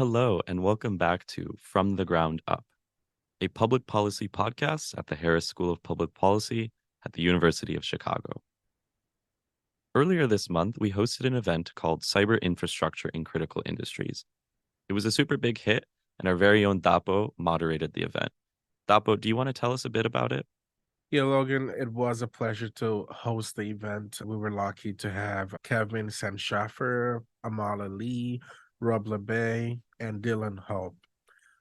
Hello, and welcome back to From the Ground Up, a public policy podcast at the Harris School of Public Policy at the University of Chicago. Earlier this month, we hosted an event called Cyber Infrastructure in Critical Industries. It was a super big hit, and our very own Dapo moderated the event. Dapo, do you want to tell us a bit about it? Yeah, Logan, it was a pleasure to host the event. We were lucky to have Kevin Sanschaffer, Amala Lee, Rob LeBay, and Dylan Hope.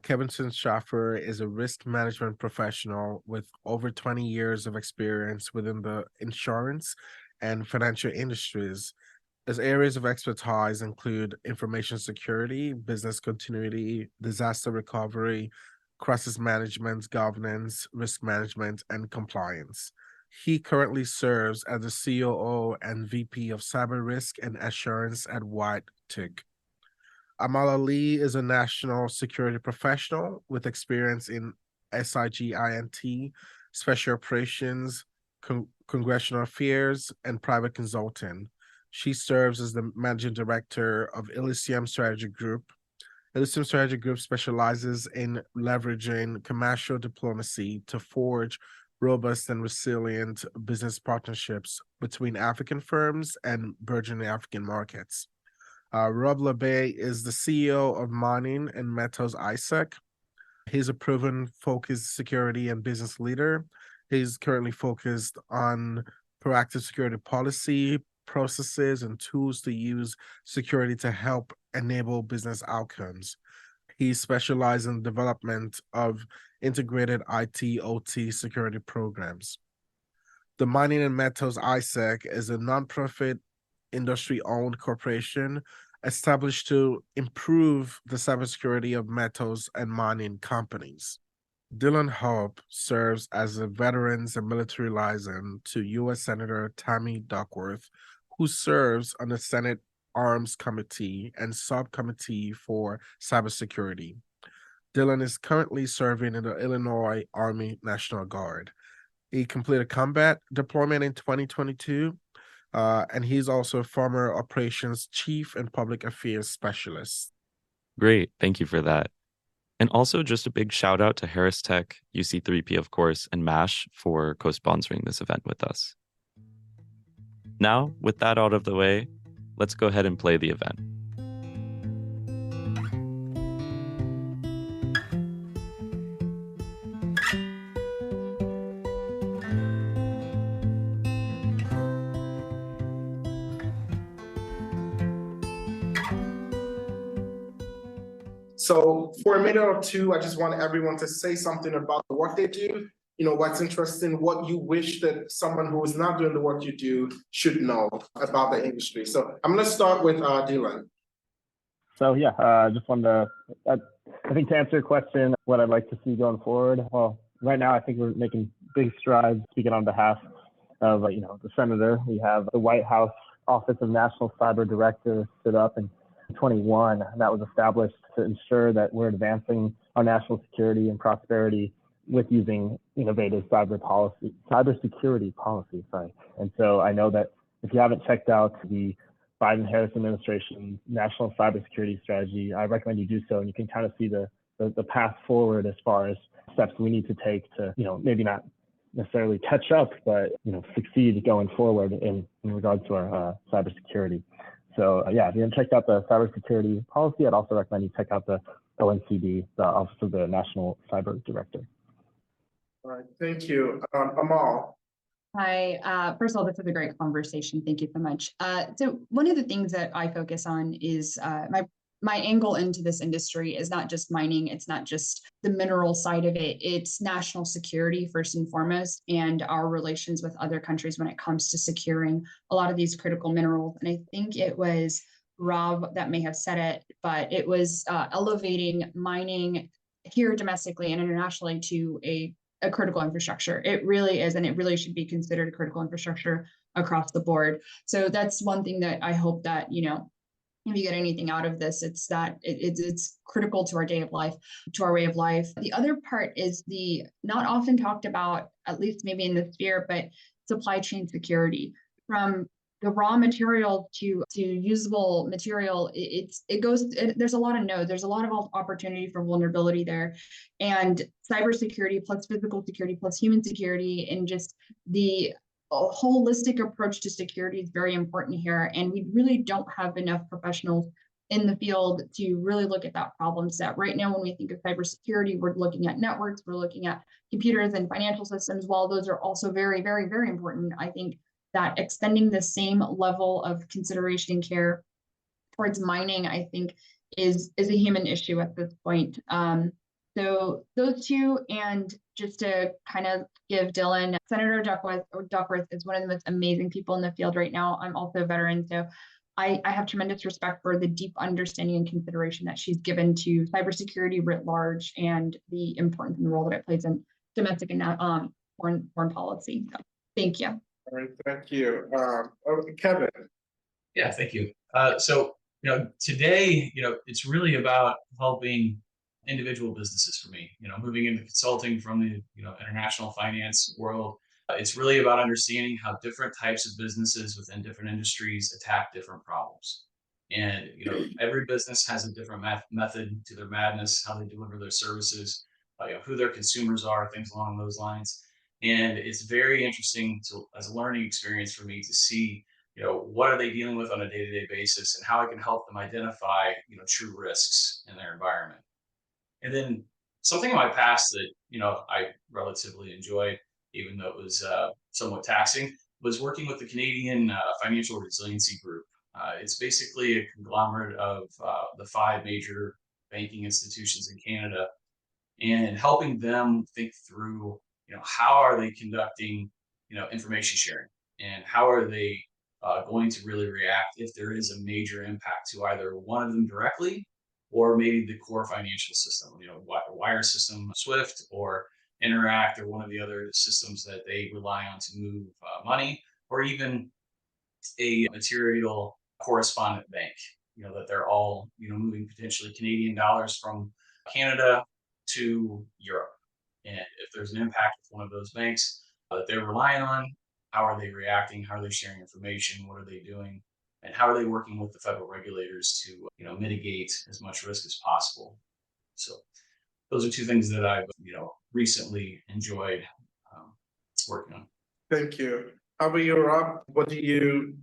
Kevin Sanschaffer is a risk management professional with over 20 years of experience within the insurance and financial industries. His areas of expertise include information security, business continuity, disaster recovery, crisis management, governance, risk management, and compliance. He currently serves as the COO and VP of Cyber Risk and Assurance at White Tick. Amala Lee is a national security professional with experience in SIGINT, special operations, congressional affairs, and private consulting. She serves as the managing director of Elysium Strategy Group. Elysium Strategy Group specializes in leveraging commercial diplomacy to forge robust and resilient business partnerships between African firms and burgeoning African markets. Rob LeBay is the CEO of Mining and Metals ISEC. He's a proven focused security and business leader. He's currently focused on proactive security policy, processes, and tools to use security to help enable business outcomes. He specializes in development of integrated IT OT security programs. The Mining and Metals ISEC is a nonprofit industry-owned corporation established to improve the cybersecurity of metals and mining companies. Dylan Hope serves as a veterans and military liaison to U.S. Senator Tammy Duckworth, who serves on the Senate Arms Committee and Subcommittee for Cybersecurity. Dylan is currently serving in the Illinois Army National Guard. He completed combat deployment in 2022, and he's also a former operations chief and public affairs specialist. Great, thank you for that. And also just a big shout out to Harris Tech, UC3P, of course, and MASH for co-sponsoring this event with us. Now, with that out of the way, let's go ahead and play the event. So for a minute or two, I just want everyone to say something about the work they do. You know, what's interesting, what you wish that someone who is not doing the work you do should know about the industry. So I'm going to start with Dylan. So yeah, just wanted to, I think to answer your question, what I'd like to see going forward. Well, right now I think we're making big strides. Speaking on behalf of the senator, we have the White House Office of National Cyber Director stood up in 2021, and that was established to ensure that we're advancing our national security and prosperity with using innovative cybersecurity policy. And so I know that if you haven't checked out the Biden-Harris administration national cybersecurity strategy, I recommend you do so, and you can kind of see the path forward as far as steps we need to take to, maybe not necessarily catch up, but succeed going forward in regards to our cybersecurity. So yeah, if you haven't checked out the cybersecurity policy, I'd also recommend you check out the ONCD, the Office of the National Cyber Director. All right, thank you. Amal. Hi, first of all, this is a great conversation. Thank you so much. So one of the things that I focus on is my angle into this industry is not just mining. It's not just the mineral side of it. It's national security first and foremost, and our relations with other countries when it comes to securing a lot of these critical minerals. And I think it was Rob that may have said it, but it was elevating mining here domestically and internationally to a critical infrastructure. It really is, and it really should be considered a critical infrastructure across the board. So that's one thing that I hope that, if you get anything out of this, it's that it's critical to our day of life, to our way of life. The other part is the not often talked about, at least maybe in this sphere, but supply chain security. From the raw material to usable material, there's a lot of nodes, there's a lot of opportunity for vulnerability there. And cybersecurity plus physical security plus human security and just the holistic approach to security is very important here. And we really don't have enough professionals in the field to really look at that problem set. Right now, when we think of cybersecurity, we're looking at networks, we're looking at computers and financial systems. While those are also very, very, very important, I think that extending the same level of consideration and care towards mining, I think, is a human issue at this point. So those two, and just to kind of give Dylan, Senator Duckworth is one of the most amazing people in the field right now. I'm also a veteran, so I have tremendous respect for the deep understanding and consideration that she's given to cybersecurity writ large and the importance and the role that it plays in domestic and foreign policy. So, thank you. All right, thank you. Kevin. Yeah, thank you. So, today, it's really about helping individual businesses for me, moving into consulting from the, international finance world. It's really about understanding how different types of businesses within different industries attack different problems. And, every business has a different method to their madness, how they deliver their services, who their consumers are, things along those lines. And it's very interesting as a learning experience for me to see, what are they dealing with on a day-to-day basis and how I can help them identify, true risks in their environment. And then something in my past that, I relatively enjoyed, even though it was somewhat taxing, was working with the Canadian Financial Resiliency Group. It's basically a conglomerate of the 5 major banking institutions in Canada, and helping them think through, how are they conducting, information sharing, and how are they going to really react if there is a major impact to either one of them directly, or maybe the core financial system, wire system, SWIFT, or Interact, or one of the other systems that they rely on to move money, or even a material correspondent bank, that they're all, moving potentially Canadian dollars from Canada to Europe. And if there's an impact with one of those banks that they're relying on, how are they reacting? How are they sharing information? What are they doing? And how are they working with the federal regulators to, mitigate as much risk as possible? So those are 2 things that I've, recently enjoyed working on. Thank you. How about you, Rob? What do you,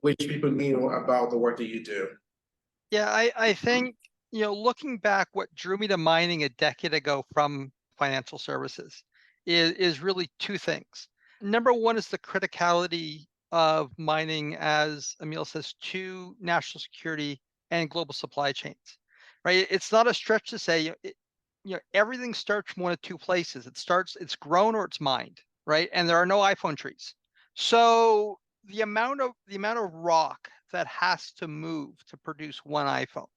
wish people knew about the work that you do? Yeah, I think, looking back, what drew me to mining a decade ago from financial services is really 2 things. Number one is the criticality of mining, as Emil says, to national security and global supply chains, right? It's not a stretch to say, everything starts from one of 2 places. It's grown or it's mined, right? And there are no iPhone trees. So the amount of rock that has to move to produce one iPhone,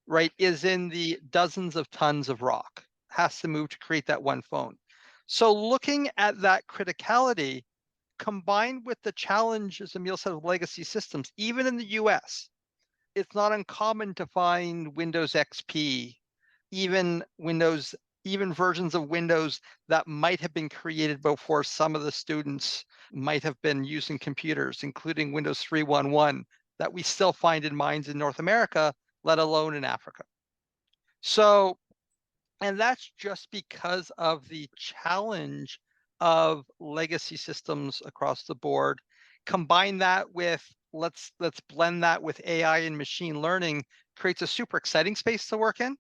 right, is in the dozens of tons of rock has to move to create that one phone. So looking at that criticality combined with the challenge, as Emil said, of legacy systems, even in the US, it's not uncommon to find Windows XP, even versions of Windows that might have been created before some of the students might have been using computers, including Windows 3.1.1, that we still find in mines in North America, let alone in Africa. So, and that's just because of the challenge of legacy systems across the board. Combine that with, let's blend that with AI and machine learning, creates a super exciting space to work in,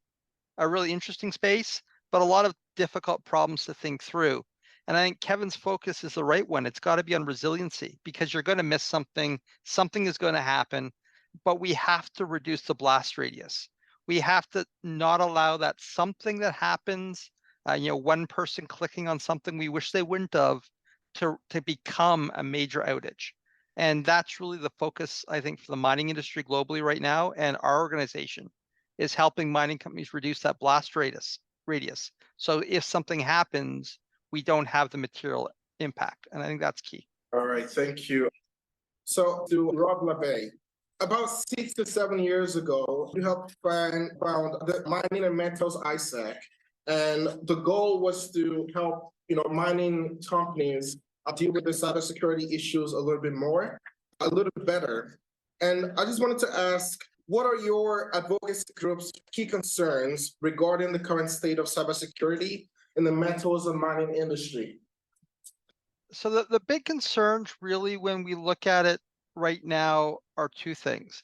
a really interesting space, but a lot of difficult problems to think through. And I think Kevin's focus is the right one. It's got to be on resiliency, because you're going to miss something is going to happen, but we have to reduce the blast radius. We have to not allow that something that happens, one person clicking on something we wish they wouldn't have, to become a major outage. And that's really the focus, I think, for the mining industry globally right now. And our organization is helping mining companies reduce that blast radius. So if something happens, we don't have the material impact. And I think that's key. All right, thank you. So to Rob LeBay, about 6 to 7 years ago, you helped found the Mining and Metals ISAC, and the goal was to help mining companies deal with the cybersecurity issues a little bit more. a little better. And I just wanted to ask, what are your advocacy groups' key concerns regarding the current state of cybersecurity in the metals and mining industry? So the big concerns really when we look at it right now are two things.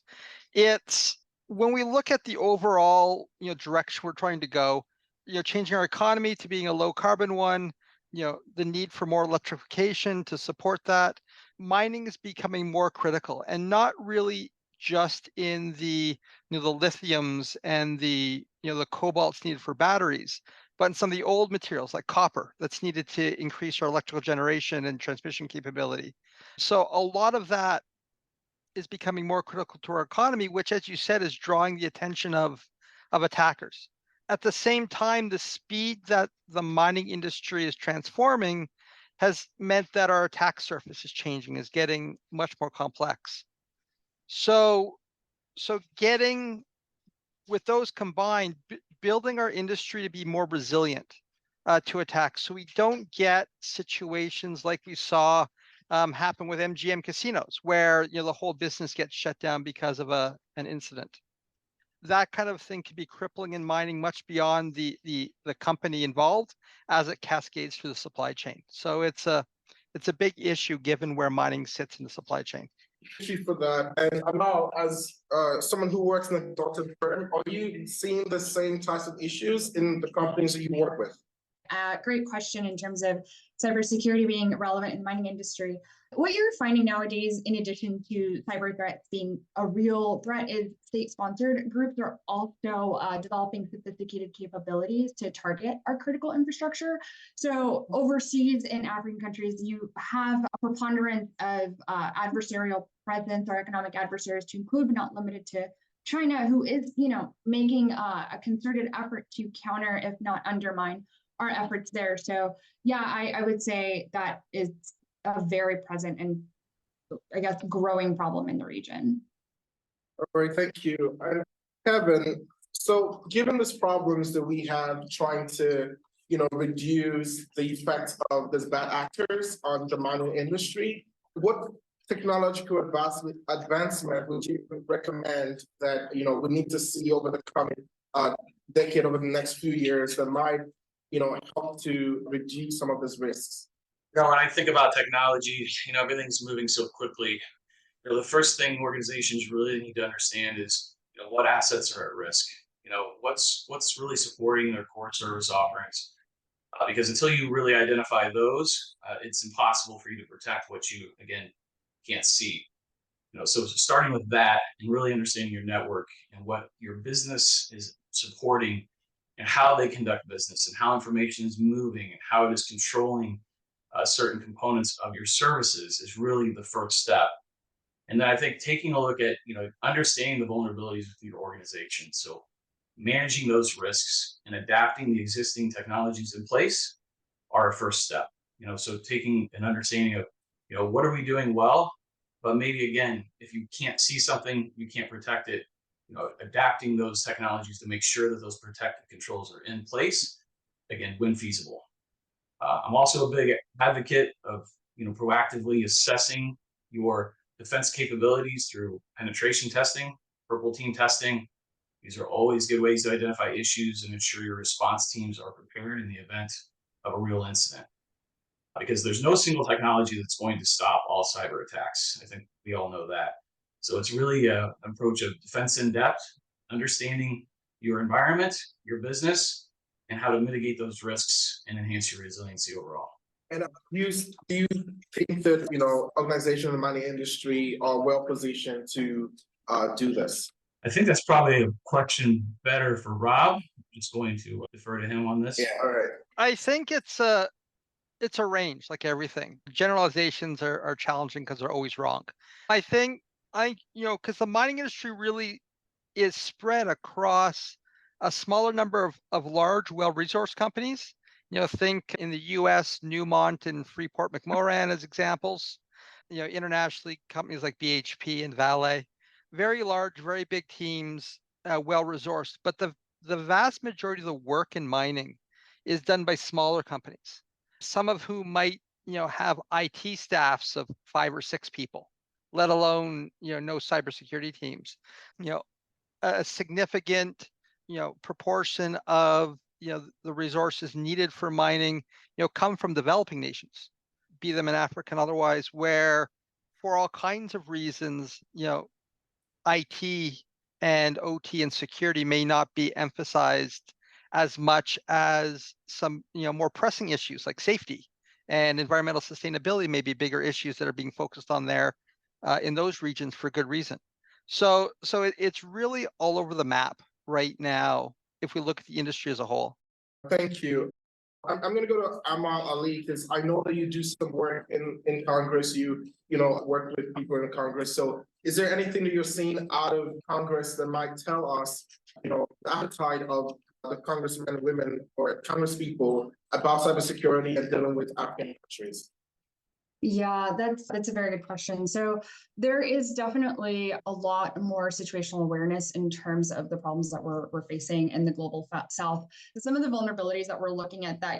It's when we look at the overall, direction we're trying to go, changing our economy to being a low carbon one, the need for more electrification to support that, mining is becoming more critical and not really just in the, the lithiums and the cobalts needed for batteries, but in some of the old materials like copper that's needed to increase our electrical generation and transmission capability. So a lot of that is becoming more critical to our economy, which, as you said, is drawing the attention of attackers. At the same time, the speed that the mining industry is transforming has meant that our attack surface is changing, is getting much more complex. So getting with those combined, building our industry to be more resilient to attacks, so we don't get situations like we saw happen with MGM casinos, where the whole business gets shut down because of an incident. That kind of thing can be crippling in mining much beyond the company involved as it cascades through the supply chain. So it's a big issue given where mining sits in the supply chain. Thank you for that. And Amal, as someone who works in a consulting firm, are you seeing the same types of issues in the companies that you work with? Great question in terms of cybersecurity being relevant in the mining industry. What you're finding nowadays, in addition to cyber threats being a real threat, is state-sponsored groups are also developing sophisticated capabilities to target our critical infrastructure. So overseas in African countries, you have a preponderance of adversarial presence or economic adversaries, to include but not limited to China, who is, making a concerted effort to counter, if not undermine, our efforts there. So yeah, I would say that is a very present and, I guess, growing problem in the region. All right, thank you. And Kevin, so given these problems that we have trying to, reduce the effects of these bad actors on the mining industry, what technological advancement would you recommend that, we need to see over the coming decade, over the next few years, that might help to reduce some of these risks? When I think about technology, everything's moving so quickly. The first thing organizations really need to understand is, what assets are at risk. What's really supporting their core service offerings. Because until you really identify those, it's impossible for you to protect what you, again, can't see. So starting with that and really understanding your network and what your business is supporting and how they conduct business and how information is moving and how it is controlling certain components of your services is really the first step. And then I think taking a look at, understanding the vulnerabilities within your organization. So managing those risks and adapting the existing technologies in place are a first step. So taking an understanding of, what are we doing well, but maybe again, if you can't see something, you can't protect it, adapting those technologies to make sure that those protective controls are in place, again, when feasible. I'm also a big advocate of, proactively assessing your defense capabilities through penetration testing, purple team testing. These are always good ways to identify issues and ensure your response teams are prepared in the event of a real incident. Because there's no single technology that's going to stop all cyber attacks. I think we all know that. So it's really an approach of defense in depth, understanding your environment, your business, and how to mitigate those risks and enhance your resiliency overall. And do you think that, organizations in the mining industry are well positioned to do this? I think that's probably a question better for Rob. I'm just going to defer to him on this. Yeah, all right. I think it's a range, like everything. Generalizations are challenging because they're always wrong. I think because the mining industry really is spread across a smaller number of large, well-resourced companies. Think in the US, Newmont and Freeport McMoran as examples. Internationally, companies like BHP and Vale, very large, very big teams, well-resourced. But the vast majority of the work in mining is done by smaller companies, some of whom might have IT staffs of 5 or 6 people, let alone, no cybersecurity teams. You know, a significant, proportion of, the resources needed for mining, come from developing nations, be them in Africa and otherwise, where for all kinds of reasons, IT and OT and security may not be emphasized as much as some, more pressing issues like safety and environmental sustainability may be bigger issues that are being focused on there in those regions for good reason. So it's really all over the map right now if we look at the industry as a whole. Thank you. I'm gonna go to Amal Ali, because I know that you do some work in Congress, you work with people in Congress. So is there anything that you're seeing out of Congress that might tell us, the appetite of the congressmen and women or Congress people about cybersecurity and dealing with African countries? Yeah, that's a very good question. So there is definitely a lot more situational awareness in terms of the problems that we're facing in the global south. Some of the vulnerabilities that we're looking at that,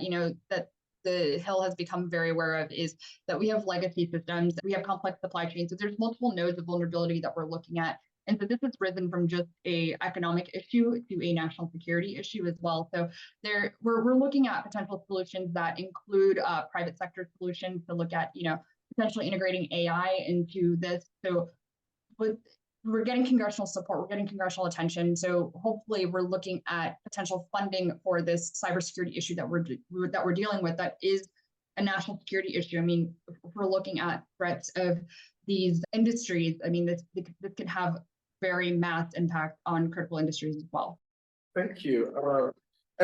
that the Hill has become very aware of is that we have legacy systems, we have complex supply chains. So there's multiple nodes of vulnerability that we're looking at. And so this has risen from just a economic issue to a national security issue as well. So we're looking at potential solutions that include private sector solutions to look at, potentially integrating AI into this. So we're getting congressional support, we're getting congressional attention. So hopefully we're looking at potential funding for this cybersecurity issue that we're dealing with that is a national security issue. I mean, if we're looking at threats of these industries, I mean, this could have very mass impact on critical industries as well. Thank you.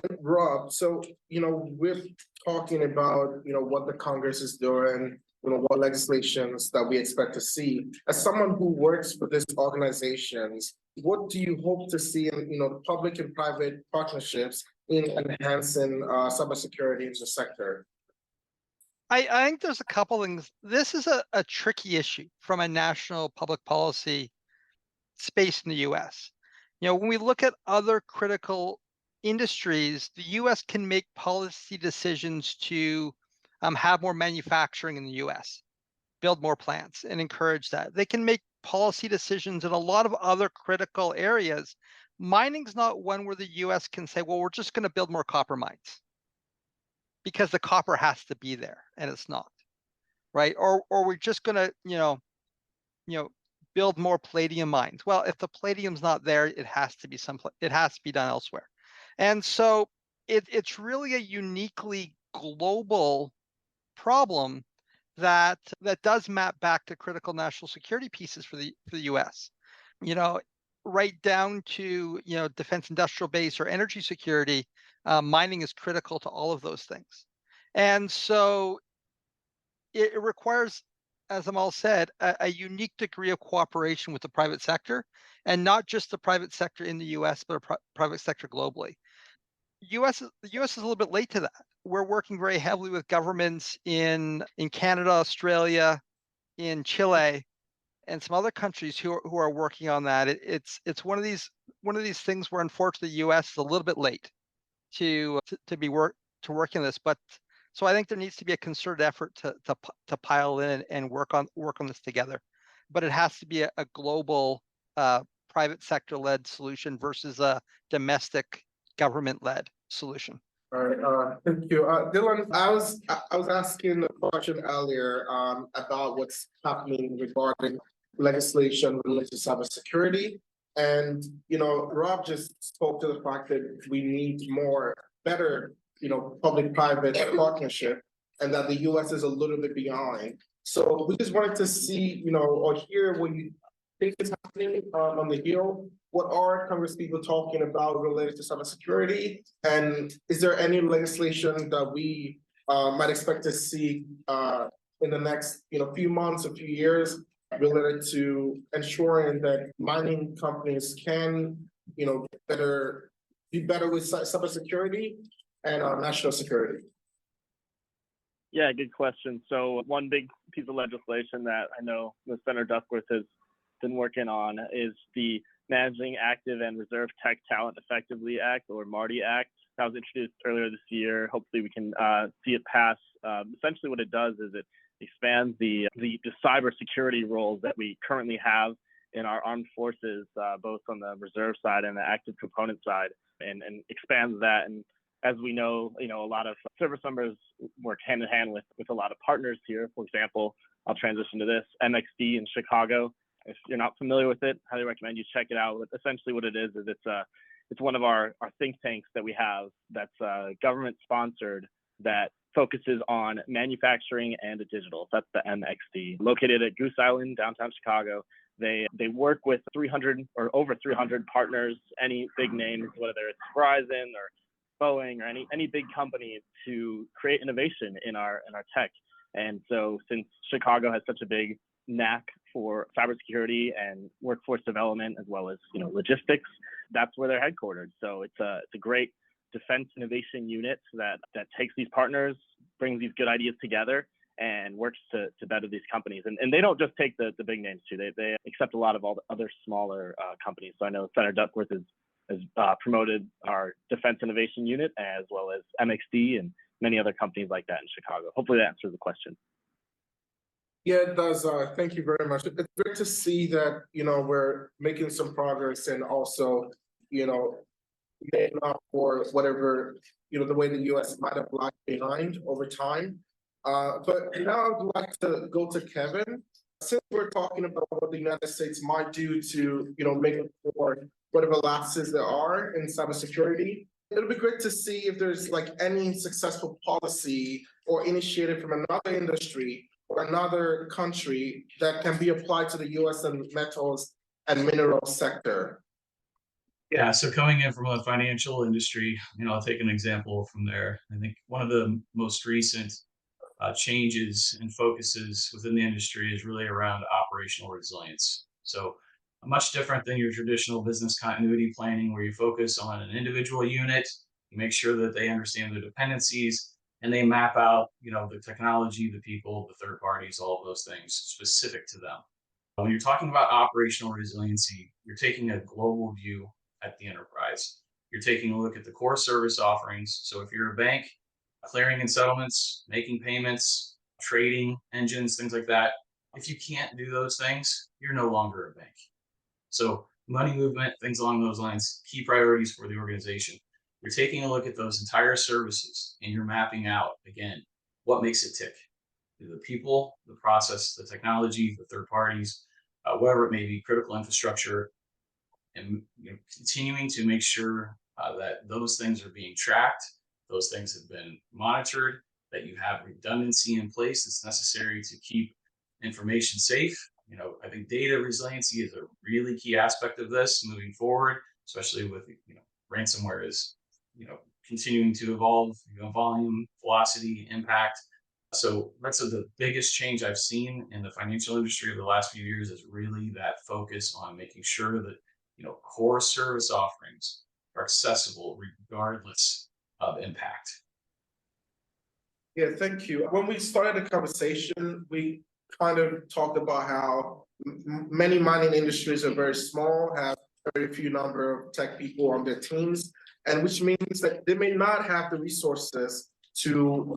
And Rob, so, we're talking about, what the Congress is doing, what legislations that we expect to see. As someone who works for these organizations, what do you hope to see in, the public and private partnerships in enhancing cybersecurity in the sector? I think there's a couple things. This is a tricky issue from a national public policy space in the US. When we look at other critical industries, the US can make policy decisions to have more manufacturing in the US, build more plants and encourage that. They can make policy decisions in a lot of other critical areas. Mining's not one where the US can say, well, we're just going to build more copper mines because the copper has to be there, and it's not, right? Or we're just going to, build more palladium mines. Well, if the palladium's not there, it has to be it has to be done elsewhere. And so it's really a uniquely global problem that does map back to critical national security pieces for the US. Right down to defense industrial base or energy security, mining is critical to all of those things. And so it requires, as Amal said, a unique degree of cooperation with the private sector, and not just the private sector in the US, but a private sector globally. The US is a little bit late to that. We're working very heavily with governments in Canada, Australia, in Chile, and some other countries who are working on that. It's one of these things where unfortunately the US is a little bit late to working on this. But so I think there needs to be a concerted effort to pile in and work on this together. But it has to be a global private sector led solution versus a domestic government led solution. All right, thank you. Dylan, I was asking a question earlier about what's happening regarding legislation related to cybersecurity. And, Rob just spoke to the fact that we need better, public-private partnership, and that the US is a little bit behind. So we just wanted to see, or hear what you think is happening on the Hill. What are Congress people talking about related to cybersecurity? And is there any legislation that we might expect to see in the next, few months or few years related to ensuring that mining companies can, be better with cybersecurity and national security? Yeah, good question. So one big piece of legislation that I know Senator Duckworth has been working on is the Managing Active and Reserve Tech Talent Effectively Act, or MARTI Act. That was introduced earlier this year. Hopefully we can see it pass. Essentially what it does is it expand the cybersecurity roles that we currently have in our armed forces, both on the reserve side and the active component side, and expands that. And as we know, a lot of service members work hand in hand with a lot of partners here. For example, I'll transition to this, MXD in Chicago. If you're not familiar with it, highly recommend you check it out. But essentially what it is it's one of our think tanks that we have that's government sponsored, that focuses on manufacturing and digital. That's the MXD, located at Goose Island, downtown Chicago. They work with 300 or over 300 partners, any big names, whether it's Verizon or Boeing or any big company, to create innovation in our tech. And so since Chicago has such a big knack for cybersecurity and workforce development, as well as logistics, that's where they're headquartered. So it's a great defense innovation unit that takes these partners, brings these good ideas together, and works to better these companies. And they don't just take the big names too. They accept a lot of all the other smaller companies. So I know Senator Duckworth has promoted our defense innovation unit, as well as MXD and many other companies like that in Chicago. Hopefully that answers the question. Yeah, it does. Thank you very much. It's great to see that, we're making some progress, and also, making up for whatever, the way the US might have lagged behind over time. But now I'd like to go to Kevin. Since we're talking about what the United States might do to, make up for whatever lapses there are in cybersecurity, it'll be great to see if there's any successful policy or initiative from another industry or another country that can be applied to the US and metals and minerals sector. Yeah, so coming in from the financial industry, I'll take an example from there. I think one of the most recent changes and focuses within the industry is really around operational resilience. So much different than your traditional business continuity planning, where you focus on an individual unit, you make sure that they understand their dependencies, and they map out, the technology, the people, the third parties, all of those things specific to them. When you're talking about operational resiliency, you're taking a global view at the enterprise. You're taking a look at the core service offerings. So if you're a bank, clearing and settlements, making payments, trading engines, things like that, if you can't do those things, you're no longer a bank. So money movement, things along those lines, key priorities for the organization. You're taking a look at those entire services, and you're mapping out, again, what makes it tick. The people, the process, the technology, the third parties, whatever it may be, critical infrastructure, and continuing to make sure that those things are being tracked, those things have been monitored, that you have redundancy in place that's necessary to keep information safe. I think data resiliency is a really key aspect of this moving forward, especially with ransomware is continuing to evolve, volume, velocity, impact. So that's the biggest change I've seen in the financial industry over the last few years, is really that focus on making sure that core service offerings are accessible regardless of impact. Yeah, thank you. When we started the conversation, we kind of talked about how many mining industries are very small, have very few number of tech people on their teams, and which means that they may not have the resources to,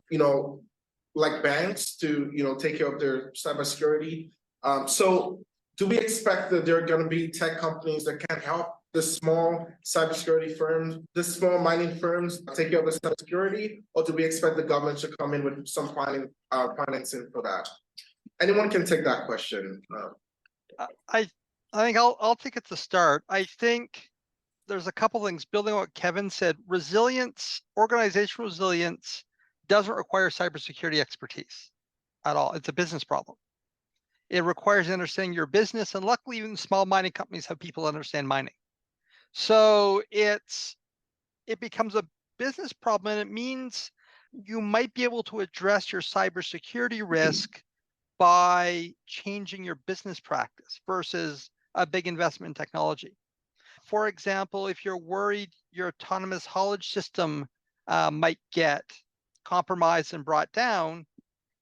like banks, to, take care of their cybersecurity. So do we expect that there are going to be tech companies that can help the small cybersecurity firms, the small mining firms take care of the cybersecurity, or do we expect the government to come in with some financing for that? Anyone can take that question. I think I'll take it to start. I think there's a couple things building on what Kevin said. Resilience, organizational resilience, doesn't require cybersecurity expertise at all. It's a business problem. It requires understanding your business, and luckily even small mining companies have people who understand mining. So it becomes a business problem, and it means you might be able to address your cybersecurity risk by changing your business practice versus a big investment in technology. For example, if you're worried your autonomous haulage system might get compromised and brought down,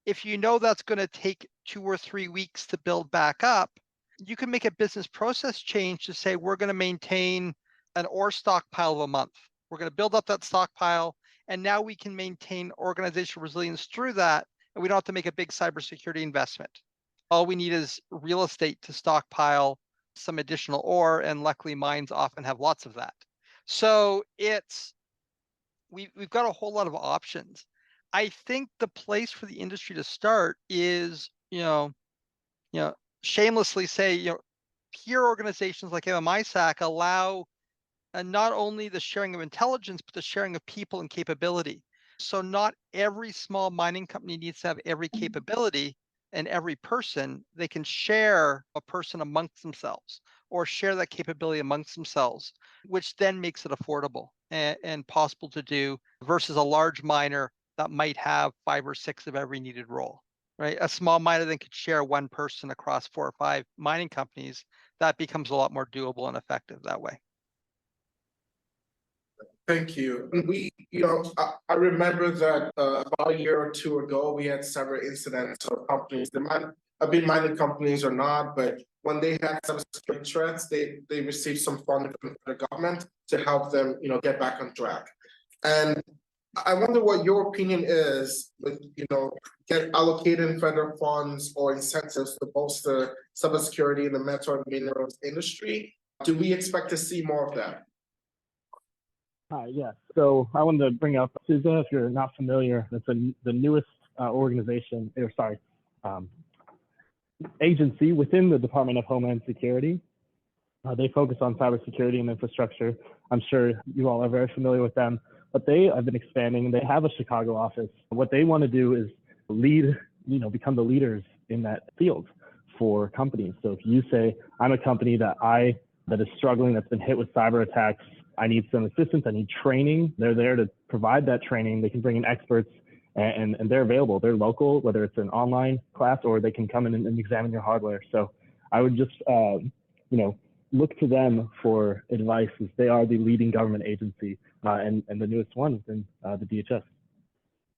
if you know that's going to take 2 or 3 weeks to build back up, you can make a business process change to say, we're going to maintain an ore stockpile of a month. We're going to build up that stockpile, and now we can maintain organizational resilience through that and we don't have to make a big cybersecurity investment. All we need is real estate to stockpile some additional ore, and luckily mines often have lots of that. So we've got a whole lot of options. I think the place for the industry to start is, shamelessly say, peer organizations like MMISAC allow not only the sharing of intelligence, but the sharing of people and capability. So not every small mining company needs to have every capability and every person. They can share a person amongst themselves or share that capability amongst themselves, which then makes it affordable and possible to do versus a large miner that might have 5 or 6 of every needed role, right? A small miner then could share one person across 4 or 5 mining companies. That becomes a lot more doable and effective that way. Thank you. And I remember that about a year or two ago, we had several incidents of companies. They might have been mining companies or not, but when they had some security threats, they received some funding from the government to help them, get back on track. And I wonder what your opinion is with, get allocating federal funds or incentives to bolster cybersecurity in the metal and minerals industry. Do we expect to see more of that? Hi, yes. So I wanted to bring up SUSE, if you're not familiar, that's the newest agency within the Department of Homeland Security. They focus on cybersecurity and infrastructure. I'm sure you all are very familiar with them, but they have been expanding and they have a Chicago office. What they want to do is lead, become the leaders in that field for companies. So if you say, I'm a company that is struggling, that's been hit with cyber attacks, I need some assistance, I need training. They're there to provide that training. They can bring in experts and they're available. They're local, whether it's an online class or they can come in and examine your hardware. So I would just, look to them for advice, as they are the leading government agency and the newest one within the DHS.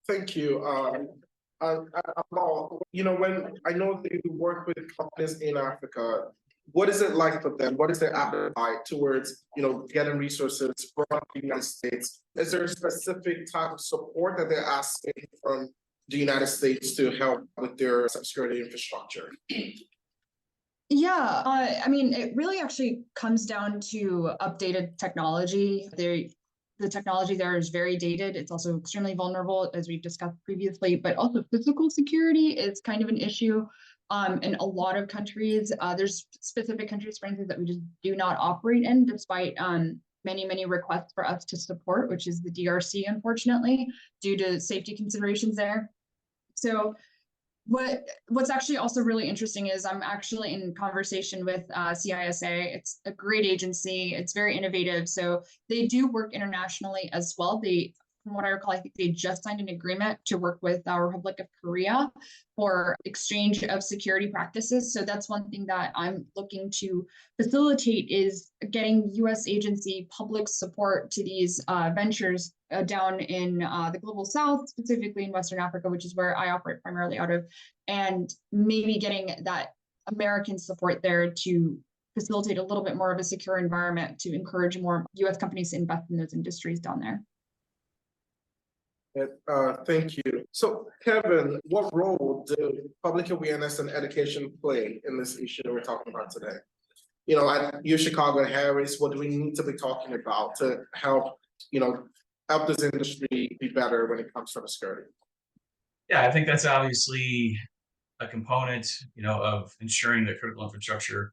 Thank you. When I know that you work with companies in Africa, what is it like for them? What is their appetite towards, getting resources from the United States? Is there a specific type of support that they're asking from the United States to help with their cybersecurity infrastructure? Yeah, it really actually comes down to updated technology. The technology there is very dated. It's also extremely vulnerable, as we've discussed previously, but also physical security is kind of an issue. In a lot of countries, there's specific countries, for instance, that we just do not operate in, despite many requests for us to support, which is the DRC, unfortunately, due to safety considerations there. So what's actually also really interesting is I'm actually in conversation with CISA. It's a great agency. It's very innovative. So they do work internationally as well. From what I recall, I think they just signed an agreement to work with our Republic of Korea for exchange of security practices. So that's one thing that I'm looking to facilitate, is getting U.S. agency public support to these ventures down in the global south, specifically in Western Africa, which is where I operate primarily out of, and maybe getting that American support there to facilitate a little bit more of a secure environment to encourage more U.S. companies to invest in those industries down there. Thank you. So, Kevin, what role do public awareness and education play in this issue that we're talking about today? At UChicago and Harris, what do we need to be talking about to help, help this industry be better when it comes to security? Yeah, I think that's obviously a component, of ensuring that critical infrastructure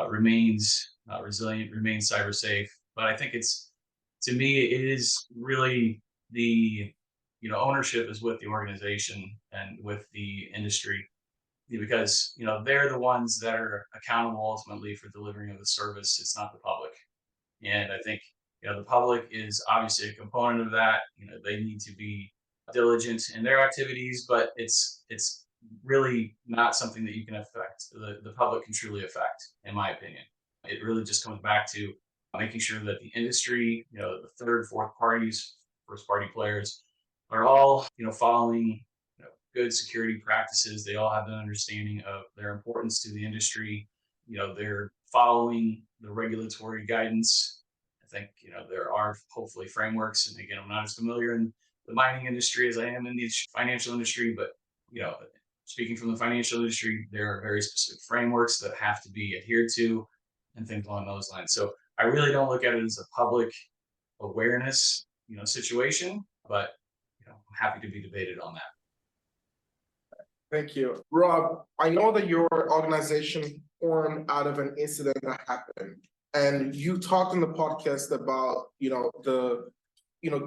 remains resilient, remains cyber safe. But I think to me, it is really the ownership is with the organization and with the industry, because they're the ones that are accountable ultimately for delivering of the service. It's not the public, and I think the public is obviously a component of that. They need to be diligent in their activities, but it's really not something that you can affect. The public can truly affect, in my opinion. It really just comes back to making sure that the industry, the third, fourth parties, first party players, are all following good security practices. They all have an understanding of their importance to the industry. They're following the regulatory guidance. I think there are hopefully frameworks, and again, I'm not as familiar in the mining industry as I am in the financial industry, but speaking from the financial industry, there are very specific frameworks that have to be adhered to and things along those lines. So I really don't look at it as a public awareness, situation, but I'm happy to be debated on that. Thank you. Rob, I know that your organization formed out of an incident that happened. And you talked in the podcast about, the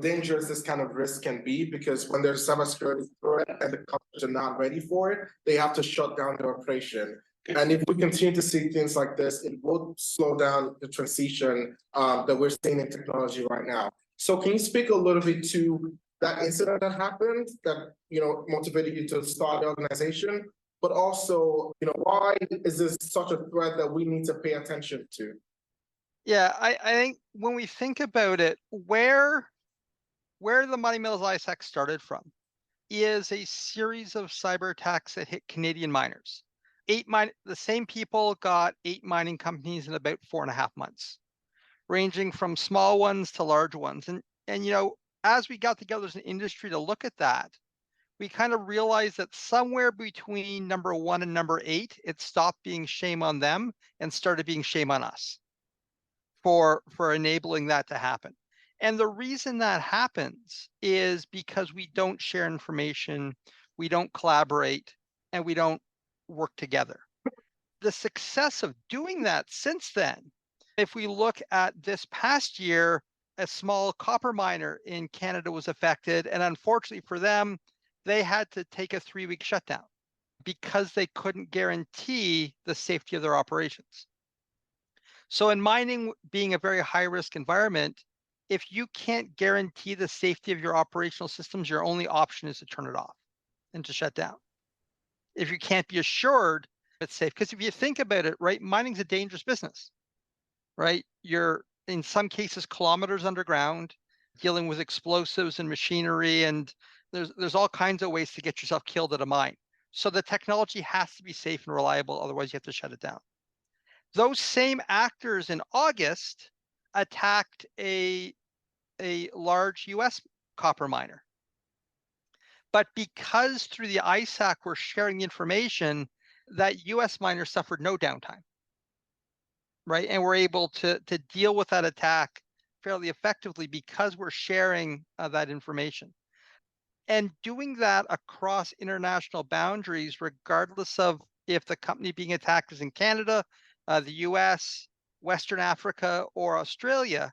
dangerous this kind of risk can be, because when there's cybersecurity threat and the companies are not ready for it, they have to shut down their operation. And if we continue to see things like this, it will slow down the transition that we're seeing in technology right now. So can you speak a little bit to that incident that happened that, motivated you to start the organization, but also, why is this such a threat that we need to pay attention to? Yeah, I think when we think about it, where the Money Mills ISAC started from is a series of cyber attacks that hit Canadian miners. The same people got 8 mining companies in about 4.5 months, ranging from small ones to large ones. And as we got together as an industry to look at that, we kind of realized that somewhere between number 1 and number 8, it stopped being shame on them and started being shame on us for enabling that to happen. And the reason that happens is because we don't share information, we don't collaborate, and we don't work together. The success of doing that since then, if we look at this past year, a small copper miner in Canada was affected, and unfortunately for them, they had to take a 3-week shutdown because they couldn't guarantee the safety of their operations. So in mining being a very high risk environment, if you can't guarantee the safety of your operational systems, your only option is to turn it off and to shut down. If you can't be assured it's safe, because if you think about it, right, mining's a dangerous business, right? You're in some cases kilometers underground, dealing with explosives and machinery, and there's all kinds of ways to get yourself killed at a mine. So the technology has to be safe and reliable, otherwise you have to shut it down. Those same actors in August attacked a large US copper miner. But because through the ISAC we're sharing the information, that US miner suffered no downtime, right? And we're able to deal with that attack fairly effectively because we're sharing that information. And doing that across international boundaries, regardless of if the company being attacked is in Canada, the US, Western Africa, or Australia,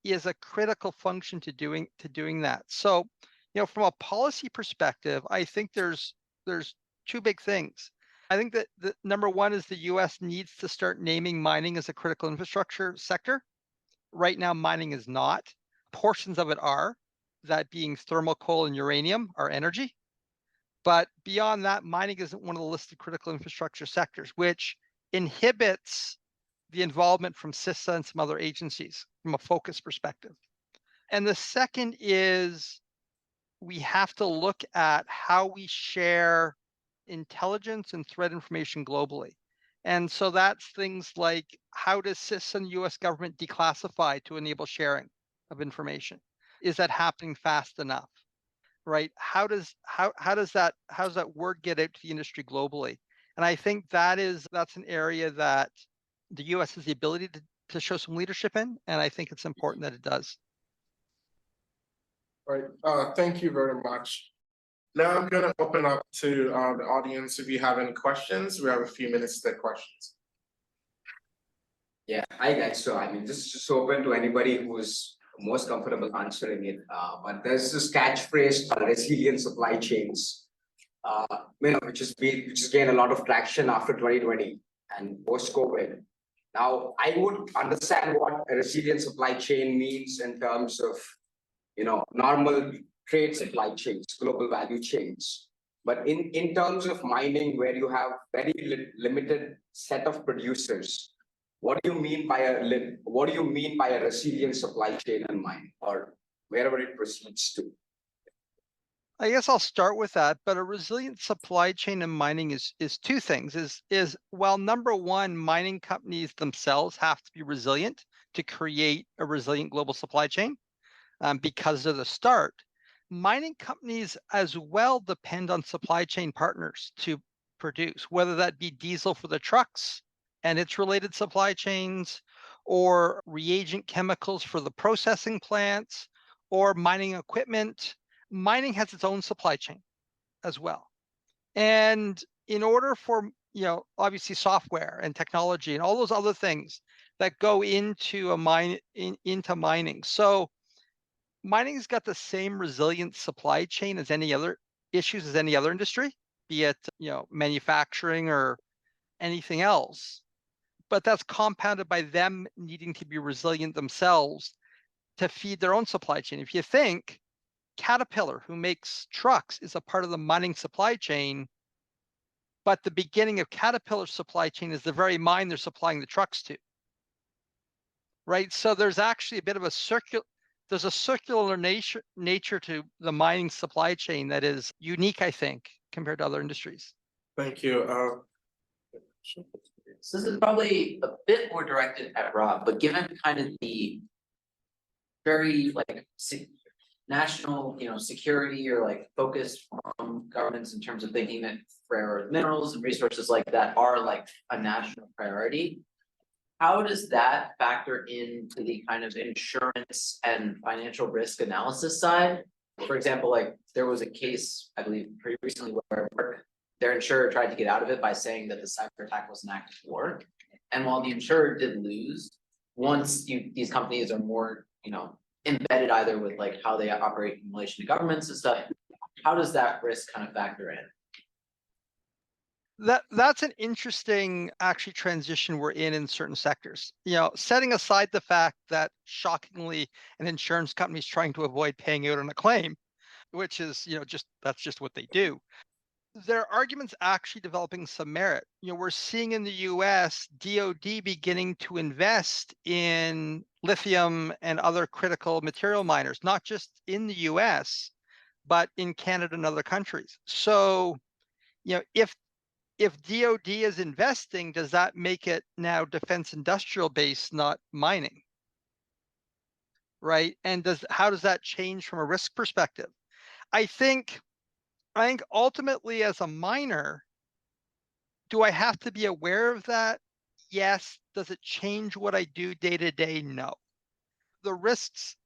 is a critical function to doing that. So, from a policy perspective, I think there's 2 big things. I think that the number 1 is the US needs to start naming mining as a critical infrastructure sector. Right now, mining is not. Portions of it are, that being thermal coal and uranium are energy. But beyond that, mining isn't one of the listed critical infrastructure sectors, which inhibits the involvement from CISA and some other agencies from a focus perspective. And the second is we have to look at how we share intelligence and threat information globally. And so that's things like, how does CISA and the US government declassify to enable sharing of information? Is that happening fast enough? Right? How does that word get out to the industry globally? And I think that's an area that the US has the ability to show some leadership in, and I think it's important that it does. All right, thank you very much. Now I'm gonna open up to the audience. If you have any questions, we have a few minutes to take questions. Yeah, hi guys. So just open to anybody who's most comfortable answering it. But there's this catchphrase called resilient supply chains, which has gained a lot of traction after 2020 and post-COVID. Now, I would understand what a resilient supply chain means in terms of, normal trade supply chains, global value chains. But in terms of mining, where you have very limited set of producers, what do you mean by a resilient supply chain in mining, or wherever it proceeds to? I guess I'll start with that, but a resilient supply chain in mining is 2 things. Is while number 1, mining companies themselves have to be resilient to create a resilient global supply chain, because of the start. mining companies as well depend on supply chain partners to produce, whether that be diesel for the trucks and its related supply chains, or reagent chemicals for the processing plants, or mining equipment. Mining has its own supply chain as well. And in order for, obviously software and technology and all those other things that go into a mine into mining. So mining's got the same resilient supply chain as any other issues as any other industry, be it, manufacturing or anything else. But that's compounded by them needing to be resilient themselves to feed their own supply chain. If you think Caterpillar, who makes trucks, is a part of the mining supply chain, but the beginning of Caterpillar's supply chain is the very mine they're supplying the trucks to. Right? So there's actually a bit of a circular nature to the mining supply chain that is unique, I think, compared to other industries. Thank you. So this is probably a bit more directed at Rob, but given kind of the very national, security or focused on governments in terms of thinking that rare earth minerals and resources like that are like a national priority. How does that factor into the kind of insurance and financial risk analysis side? For example, there was a case, I believe, pretty recently where their insurer tried to get out of it by saying that the cyber attack was an act of war. And while the insurer did lose, once these companies are more, embedded either with how they operate in relation to governments and stuff, how does that risk kind of factor in? That's an interesting actually transition we're in certain sectors. Setting aside the fact that shockingly an insurance company is trying to avoid paying out on a claim, which is that's just what they do. Their argument's actually developing some merit. We're seeing in the US DoD beginning to invest in lithium and other critical material miners, not just in the US, but in Canada and other countries. So, if DoD is investing, does that make it now defense industrial base, not mining? Right? And how does that change from a risk perspective? I think ultimately as a miner, do I have to be aware of that? Yes. Does it change what I do day to day? No. The risks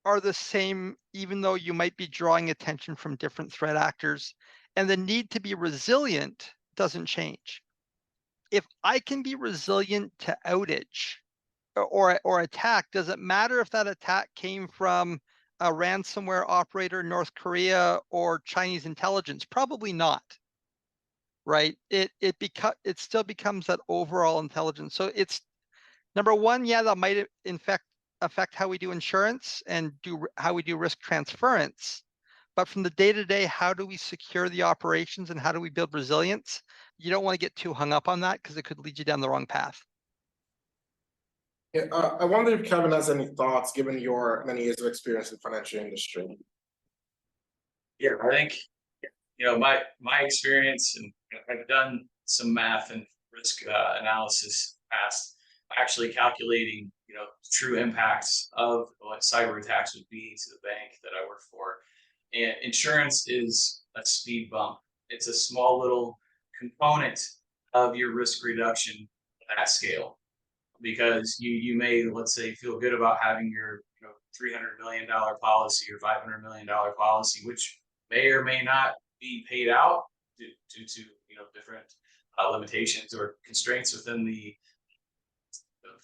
are the same, even though you might be drawing attention from different threat actors, and the need to be resilient doesn't change. If I can be resilient to outage or attack, does it matter if that attack came from a ransomware operator in North Korea or Chinese intelligence? Probably not. Right? It still becomes that overall intelligence. So it's number one, that might affect how we do insurance and how we do risk transference. But from the day-to-day, how do we secure the operations and how do we build resilience? You don't want to get too hung up on that because it could lead you down the wrong path. Yeah, I wonder if Kevin has any thoughts, given your many years of experience in the financial industry. Yeah, I think, my experience, and I've done some math and risk analysis past, actually calculating, true impacts of what cyber attacks would be to the bank that I work for. And insurance is a speed bump. It's a small little component of your risk reduction at scale. Because you may, let's say, feel good about having your $300 million policy or $500 million policy, which may or may not be paid out due to different limitations or constraints within the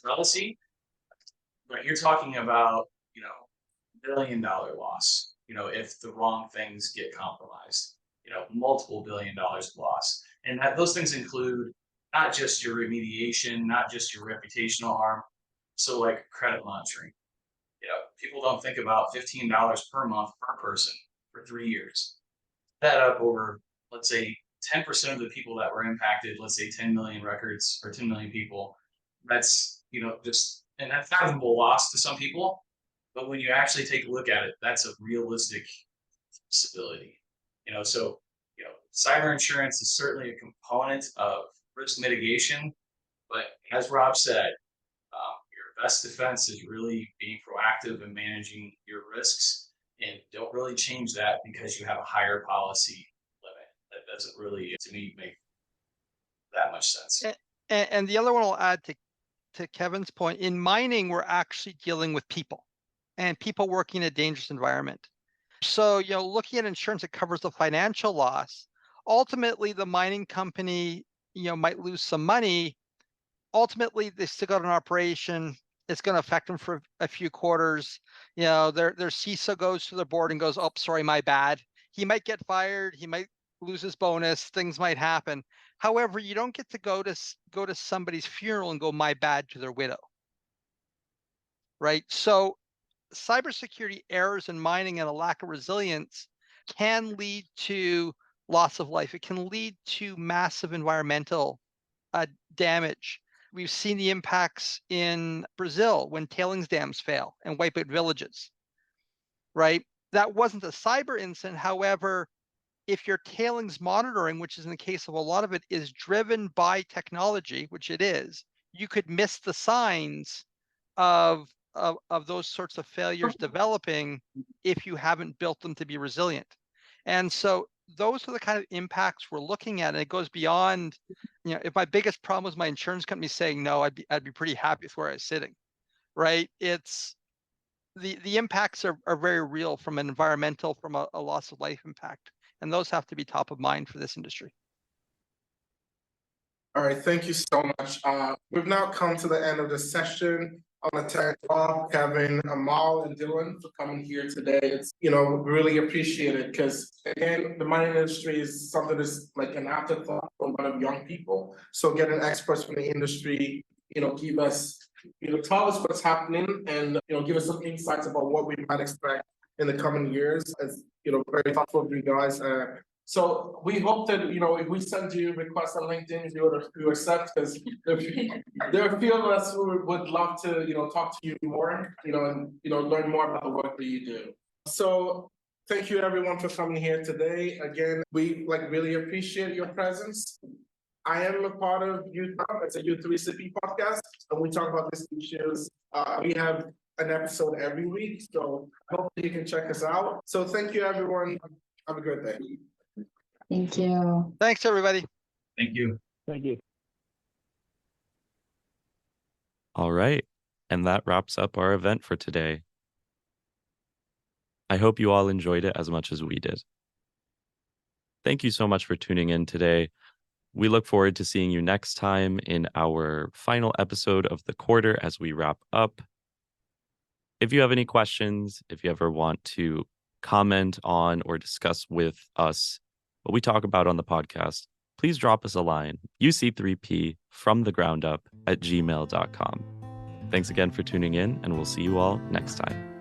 policy. But you're talking about $1 billion loss. If the wrong things get compromised, multiple $1 billion loss, and those things include not just your remediation, not just your reputational harm. So credit monitoring, people don't think about $15 per month per person for 3 years. That up over, let's say, 10% of the people that were impacted, let's say 10 million records or 10 million people. That's, just an unfathomable loss to some people. But when you actually take a look at it, that's a realistic possibility. So, cyber insurance is certainly a component of risk mitigation, but as Rob said, your best defense is really being proactive and managing your risks And don't really change that because you have a higher policy limit. That doesn't really, to me, make that much sense. And the other one I'll add to Kevin's point, in mining, we're actually dealing with people and people working in a dangerous environment. So, looking at insurance that covers the financial loss, ultimately the mining company, might lose some money. Ultimately, they still got an operation. It's going to affect them for a few quarters. Their CISO goes to the board and goes, "Oh, sorry, my bad." He might get fired. He might lose his bonus. Things might happen. However, you don't get to go to somebody's funeral and go, "My bad," to their widow, right? So, cybersecurity errors in mining and a lack of resilience can lead to loss of life. It can lead to massive environmental damage. We've seen the impacts in Brazil when tailings dams fail and wipe out villages, right? That wasn't a cyber incident. However, if your tailings monitoring, which is in the case of a lot of it, is driven by technology, which it is, you could miss the signs of those sorts of failures developing if you haven't built them to be resilient. And so those are the kind of impacts we're looking at. And it goes beyond, if my biggest problem was my insurance company saying no, I'd be pretty happy with where I was sitting, right? It's the impacts are very real from an environmental, from a loss of life impact. And those have to be top of mind for this industry. All right, thank you so much. We've now come to the end of the session. I want to thank Bob, Kevin, Amal, and Dylan for coming here today. It's, really appreciate it because, again, the mining industry is something that's like an afterthought for a lot of young people. So getting experts from the industry, give us, tell us what's happening and, give us some insights about what we might expect in the coming years. As, very thoughtful of you guys. So we hope that, if we send you requests on LinkedIn, you accept, because there are a few of us who would love to, talk to you more, and, learn more about the work that you do. So thank you everyone for coming here today. Again, we really appreciate your presence. I am a part of Youth Hub. It's a U3CP podcast, and we talk about these issues. We have an episode every week, so hopefully you can check us out. So thank you everyone. Have a good day. Thank you. Thanks, everybody. Thank you. Thank you. All right. And that wraps up our event for today. I hope you all enjoyed it as much as we did. Thank you so much for tuning in today. We look forward to seeing you next time in our final episode of the quarter as we wrap up. If you have any questions, if you ever want to comment on or discuss with us what we talk about on the podcast, please drop us a line, uc3p@gmail.com. Thanks again for tuning in, and we'll see you all next time.